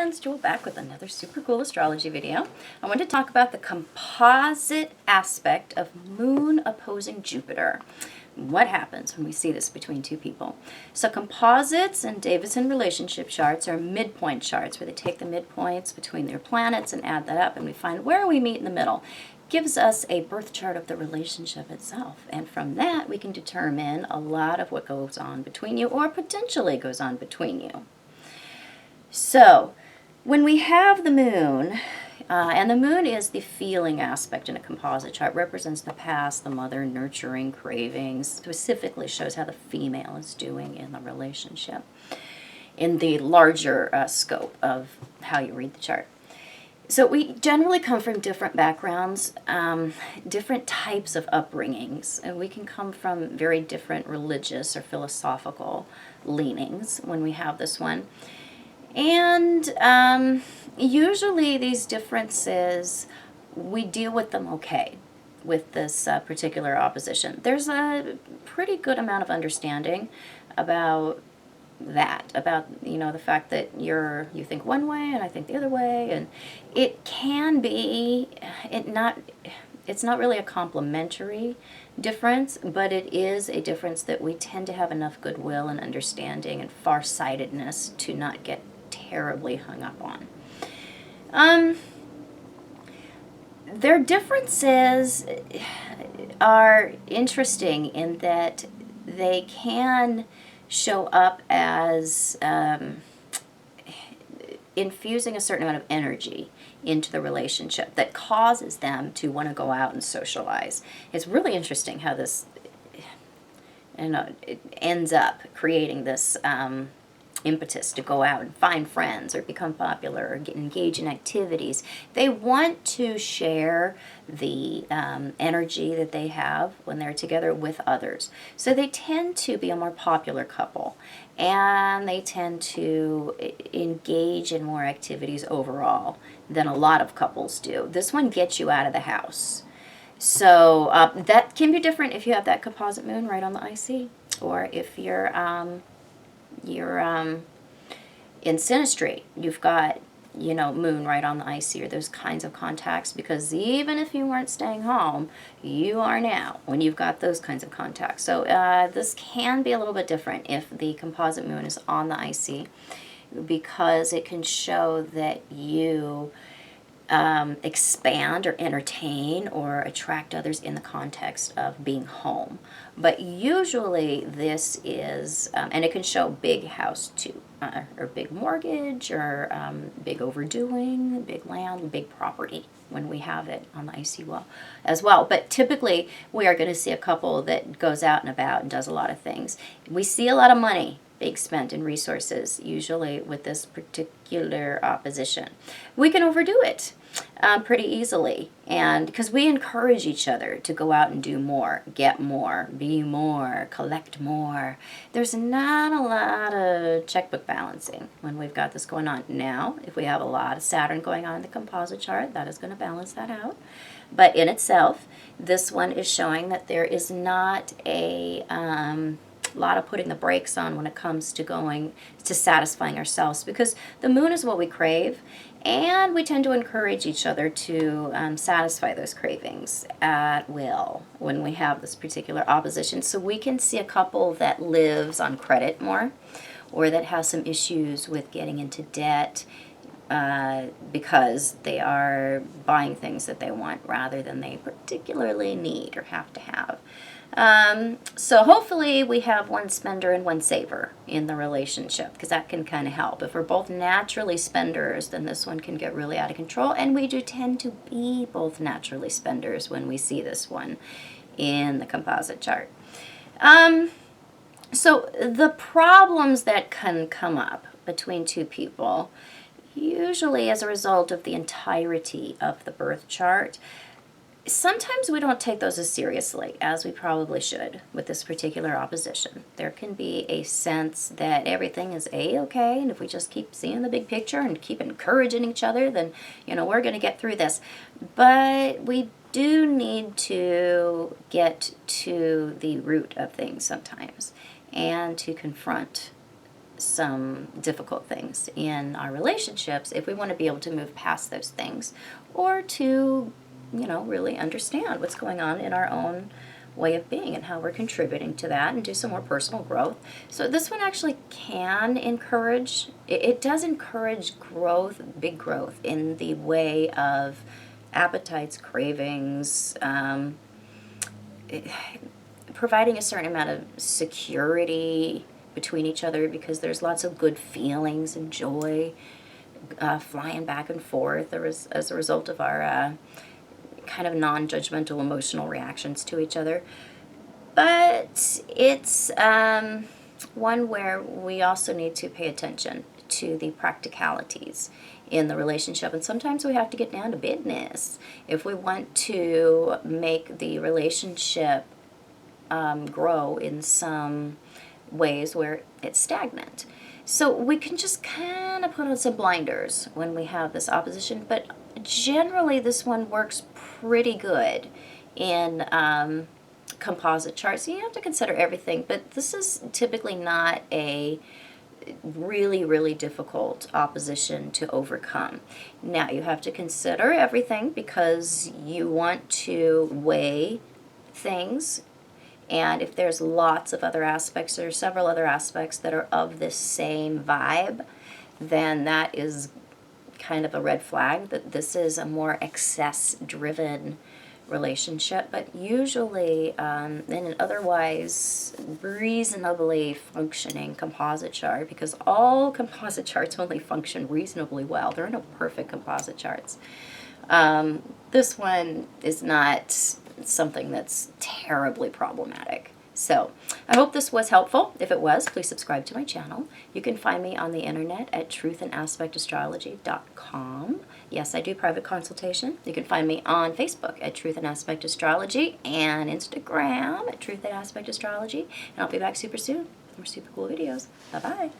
friends, Jewel back with another super cool astrology video. I want to talk about the composite aspect of Moon opposing Jupiter. What happens when we see this between two people? So composites and Davidson relationship charts are midpoint charts where they take the midpoints between their planets and add that up, and we find where we meet in the middle. Gives us a birth chart of the relationship itself, and from that we can determine a lot of what goes on between you or potentially goes on between you. So when we have the moon, and the moon is the feeling aspect in a composite chart, represents the past, the mother, nurturing, cravings, specifically shows how the female is doing in the relationship in the larger scope of how you read the chart. So we generally come from different backgrounds, different types of upbringings, and we can come from very different religious or philosophical leanings when we have this one. And usually these differences, we deal with them okay with this particular opposition. There's a pretty good amount of understanding about that, about the fact that you think one way and I think the other way, and it can be it's not really a complementary difference, but it is a difference that we tend to have enough goodwill and understanding and farsightedness to not get terribly hung up on. Their differences are interesting in that they can show up as infusing a certain amount of energy into the relationship that causes them to want to go out and socialize. It's really interesting how this it ends up creating this impetus to go out and find friends or become popular or engage in activities. They want to share the energy that they have when they're together with others. So they tend to be a more popular couple, and they tend to engage in more activities overall than a lot of couples do. This one gets you out of the house. So that can be different if you have that composite moon right on the IC, or if you're in synastry, you've got, moon right on the IC, or those kinds of contacts, because even if you weren't staying home, you are now when you've got those kinds of contacts. So this can be a little bit different if the composite moon is on the IC, because it can show that you expand or entertain or attract others in the context of being home. But usually this is, and it can show big house too, or big mortgage, or big overdoing, big land, big property when we have it on the IC wall as well. But typically we are going to see a couple that goes out and about and does a lot of things. We see a lot of money being spent in resources, usually with this particular opposition. We can overdo it pretty easily, and because we encourage each other to go out and do more, get more, be more, collect more. There's not a lot of checkbook balancing when we've got this going on. Now, if we have a lot of Saturn going on in the composite chart, that is going to balance that out. But in itself, this one is showing that there is not a lot of putting the brakes on when it comes to going to satisfying ourselves, because the moon is what we crave, and we tend to encourage each other to satisfy those cravings at will when we have this particular opposition. So we can see a couple that lives on credit more, or that has some issues with getting into debt because they are buying things that they want rather than they particularly need or have to have. So hopefully we have one spender and one saver in the relationship, because that can kind of help. If we're both naturally spenders, then this one can get really out of control, and we do tend to be both naturally spenders when we see this one in the composite chart. So the problems that can come up between two people, usually as a result of the entirety of the birth chart, sometimes we don't take those as seriously as we probably should with this particular opposition. There can be a sense that everything is A-okay, and if we just keep seeing the big picture and keep encouraging each other, then, we're going to get through this. But we do need to get to the root of things sometimes, and to confront some difficult things in our relationships if we want to be able to move past those things, or to, really understand what's going on in our own way of being and how we're contributing to that, and do some more personal growth. So this one actually can encourage, it does encourage growth, big growth, in the way of appetites, cravings, providing a certain amount of security between each other, because there's lots of good feelings and joy flying back and forth as a result of our kind of non-judgmental emotional reactions to each other. But it's one where we also need to pay attention to the practicalities in the relationship, and sometimes we have to get down to business if we want to make the relationship grow in some ways where it's stagnant. So we can just kind of put on some blinders when we have this opposition, but generally this one works pretty good in composite charts. So you have to consider everything, but this is typically not a really, really difficult opposition to overcome. Now you have to consider everything, because you want to weigh things. And if there's lots of other aspects, or several other aspects that are of this same vibe, then that is kind of a red flag that this is a more excess-driven relationship. But usually, in an otherwise reasonably functioning composite chart, because all composite charts only function reasonably well, there are no perfect composite charts. This one is not something that's terribly problematic. So I hope this was helpful. If it was, please subscribe to my channel. You can find me on the internet at truthandaspectastrology.com. Yes, I do private consultation. You can find me on Facebook at Truth and Aspect Astrology, and Instagram at Truth and Aspect Astrology. And I'll be back super soon with more super cool videos. Bye-bye.